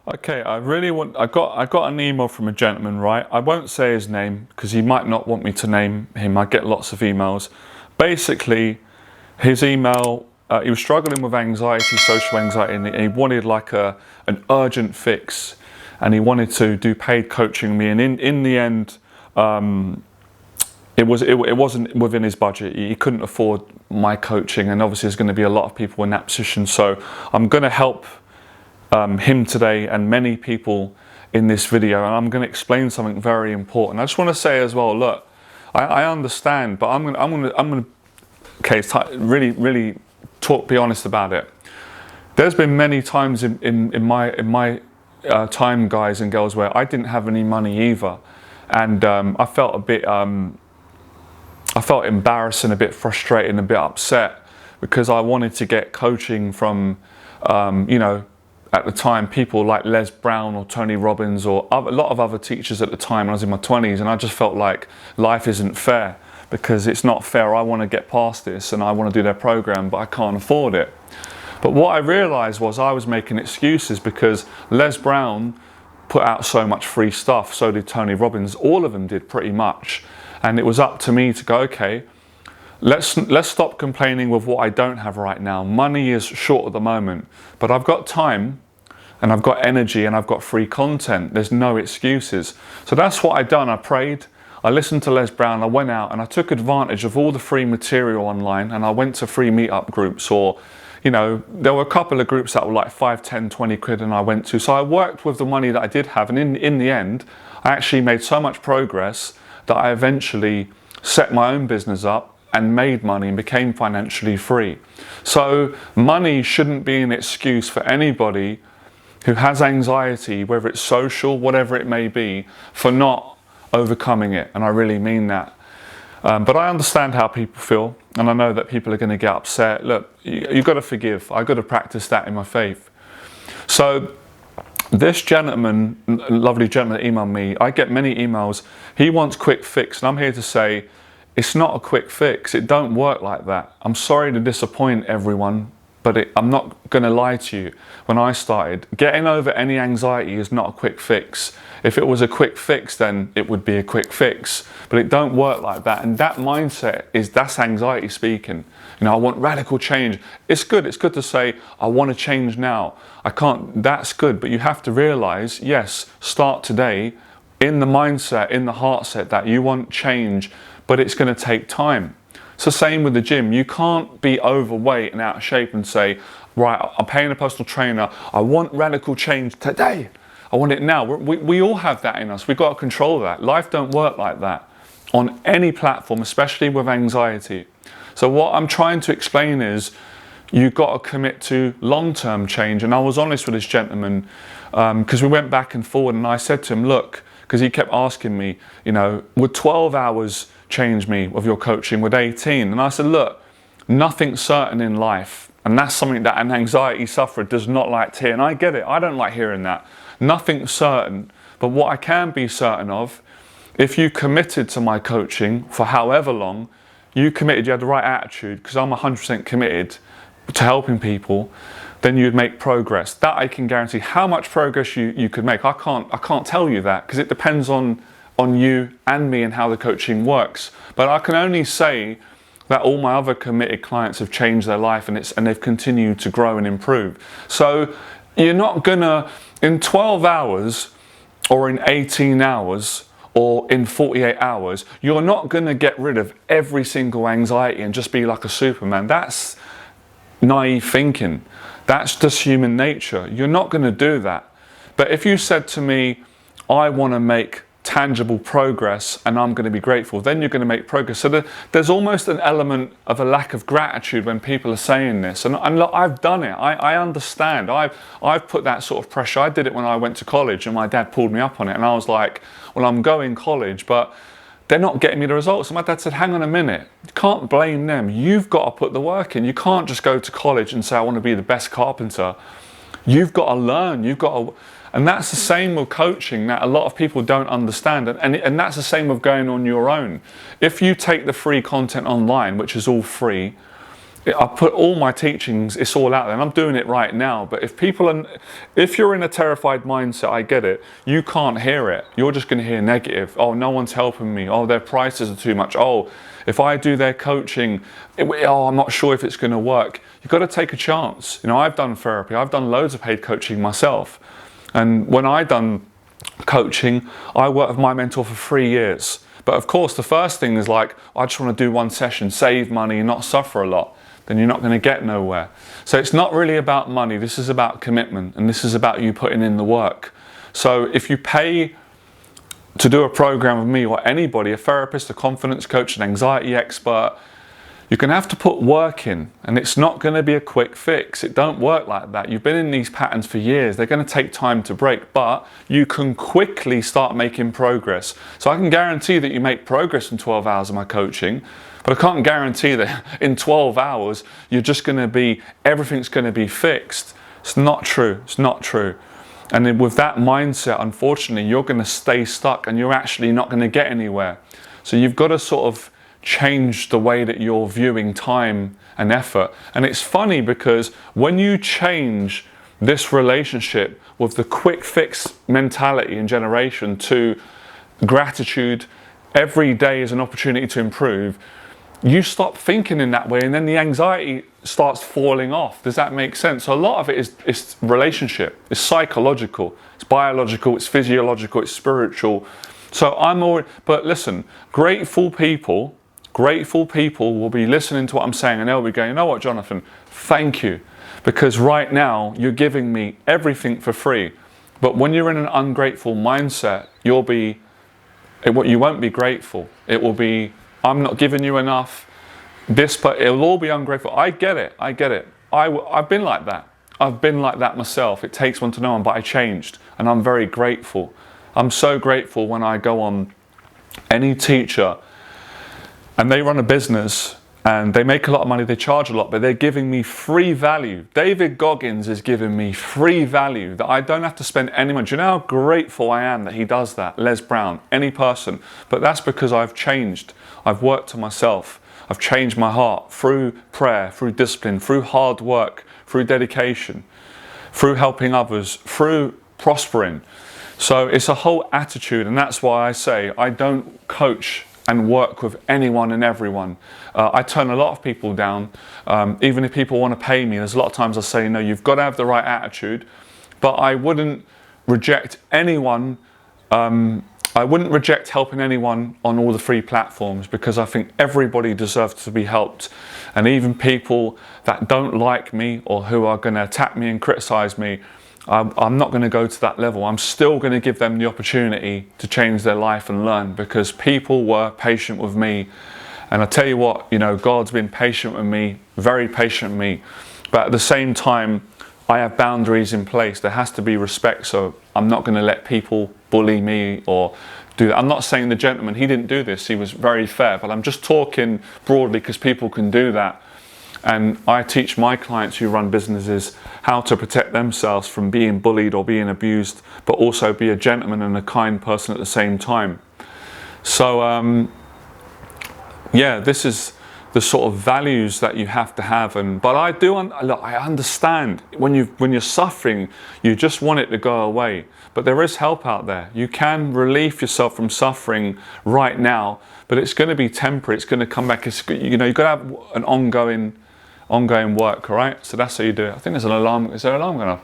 Okay, I got an email from a gentleman, right? I won't say his name because he might not want me to name him. I get lots of emails. Basically, his email, he was struggling with anxiety, social anxiety, and he wanted like an urgent fix, and he wanted to do paid coaching with me. And in the end, it wasn't within his budget. He couldn't afford my coaching, and obviously there's going to be a lot of people in that position. So I'm going to help him today and many people in this video, and I'm going to explain something very important. I just want to say as well, look, I understand, but I'm going to okay, really be honest about it. There's been many times in my time, guys and girls, where I didn't have any money either, and I felt a bit I felt embarrassed and a bit frustrated and a bit upset because I wanted to get coaching from at the time, people like Les Brown or Tony Robbins or a lot of other teachers at the time when I was in my 20s, and I just felt like life isn't fair because it's not fair. I want to get past this and I want to do their program, but I can't afford it. But what I realized was I was making excuses because Les Brown put out so much free stuff, so did Tony Robbins, all of them did pretty much. And it was up to me to go, okay, let's stop complaining with what I don't have right now. Money is short at the moment, but I've got time and I've got energy and I've got free content. There's no excuses. So that's what I done. I prayed, I listened to Les Brown, I went out and I took advantage of all the free material online, and I went to free meetup groups, or there were a couple of groups that were like 5, 10, 20 quid, and I went to. So I worked with the money that I did have, and in the end, I actually made so much progress that I eventually set my own business up and made money and became financially free. So money shouldn't be an excuse for anybody who has anxiety, whether it's social, whatever it may be, for not overcoming it. And I really mean that. But I understand how people feel, and I know that people are going to get upset. Look, you've got to forgive. I've got to practice that in my faith. So this gentleman, lovely gentleman, emailed me. I get many emails. He wants quick fix, and I'm here to say, it's not a quick fix. It don't work like that. I'm sorry to disappoint everyone, but I'm not going to lie to you. When I started, getting over any anxiety is not a quick fix. If it was a quick fix, then it would be a quick fix. But it don't work like that. And that mindset that's anxiety speaking. I want radical change. It's good. It's good to say, I want to change now. I can't. That's good. But you have to realize, yes, start today in the mindset, in the heart set that you want change, but it's going to take time. It's the same with the gym. You can't be overweight and out of shape and say, right, I'm paying a personal trainer. I want radical change today. I want it now. We all have that in us. We've got to control that. Life don't work like that on any platform, especially with anxiety. So what I'm trying to explain is you've got to commit to long-term change. And I was honest with this gentleman because we went back and forward, and I said to him, look, because he kept asking me, would 12 hours change me of your coaching, with 18? And I said, look, nothing's certain in life, and that's something that an anxiety sufferer does not like to hear. And I get it, I don't like hearing that. Nothing's certain, but what I can be certain of, if you committed to my coaching for however long, you committed, you had the right attitude, because I'm 100% committed to helping people, then you'd make progress. That I can guarantee. How much progress you could make, I can't tell you that, because it depends on you and me and how the coaching works. But I can only say that all my other committed clients have changed their life, and they've continued to grow and improve. So you're not gonna, in 12 hours or in 18 hours or in 48 hours, you're not gonna get rid of every single anxiety and just be like a Superman. That's naive thinking. That's just human nature. You're not gonna do that. But if you said to me, I wanna make tangible progress and I'm going to be grateful, then you're going to make progress. So there's almost an element of a lack of gratitude when people are saying this, and look, I've done it. I understand. I've put that sort of pressure. I did it when I went to college, and my dad pulled me up on it, and I was like, well, I'm going college, but they're not getting me the results. And my dad said, hang on a minute, you can't blame them. You've got to put the work in. You can't just go to college and say, I want to be the best carpenter. You've got to learn. And that's the same with coaching that a lot of people don't understand. And that's the same with going on your own. If you take the free content online, which is all free, I put all my teachings, it's all out there, and I'm doing it right now. But if you're in a terrified mindset, I get it. You can't hear it. You're just going to hear negative. Oh, no one's helping me. Oh, their prices are too much. Oh, if I do their coaching, I'm not sure if it's going to work. You've got to take a chance. You know, I've done therapy. I've done loads of paid coaching myself. And when I done coaching, I worked with my mentor for 3 years. But of course, the first thing is like, I just want to do one session, save money, and not suffer a lot. Then you're not going to get nowhere. So it's not really about money. This is about commitment, and this is about you putting in the work. So if you pay to do a program with me or anybody, a therapist, a confidence coach, an anxiety expert, you're going to have to put work in, and it's not going to be a quick fix. It don't work like that. You've been in these patterns for years. They're going to take time to break, but you can quickly start making progress. So I can guarantee that you make progress in 12 hours of my coaching, but I can't guarantee that in 12 hours, you're just going to be, everything's going to be fixed. It's not true. It's not true. And then with that mindset, unfortunately, you're going to stay stuck and you're actually not going to get anywhere. So you've got to sort of change the way that you're viewing time and effort. And it's funny because when you change this relationship with the quick fix mentality and generation to gratitude, every day is an opportunity to improve, you stop thinking in that way, and then the anxiety starts falling off. Does that make sense? So a lot of it is relationship, it's psychological, it's biological, it's physiological, it's spiritual. So but listen, grateful people will be listening to what I'm saying, and they'll be going, you know what, Jonathan, thank you. Because right now you're giving me everything for free. But when you're in an ungrateful mindset, you won't be grateful. It will be, I'm not giving you enough. But it'll all be ungrateful. I get it. I've been like that. I've been like that myself. It takes one to know one, but I changed, and I'm very grateful. I'm so grateful when I go on any teacher and they run a business and they make a lot of money, they charge a lot, but they're giving me free value. David Goggins is giving me free value that I don't have to spend any money. Do you know how grateful I am that he does that? Les Brown, any person. But that's because I've changed. I've worked on myself. I've changed my heart through prayer, through discipline, through hard work, through dedication, through helping others, through prospering. So it's a whole attitude, and that's why I say I don't coach and work with anyone and everyone. I turn a lot of people down, even if people want to pay me. There's a lot of times I say, no, you've got to have the right attitude, but I wouldn't reject anyone. I wouldn't reject helping anyone on all the free platforms, because I think everybody deserves to be helped. And even people that don't like me or who are going to attack me and criticize me, I'm not going to go to that level. I'm still going to give them the opportunity to change their life and learn, because people were patient with me. And I tell you what, you know, God's been patient with me, very patient with me. But at the same time, I have boundaries in place. There has to be respect. So I'm not going to let people bully me or do that. I'm not saying the gentleman, he didn't do this. He was very fair. But I'm just talking broadly because people can do that. And I teach my clients who run businesses how to protect themselves from being bullied or being abused, but also be a gentleman and a kind person at the same time. So, yeah, this is the sort of values that you have to have. But I understand when you're suffering, you just want it to go away. But there is help out there. You can relieve yourself from suffering right now, but it's going to be temporary. It's going to come back. You know, you've got to have an ongoing work, all right? So that's how you do it. I think there's an alarm. Is there an alarm going off?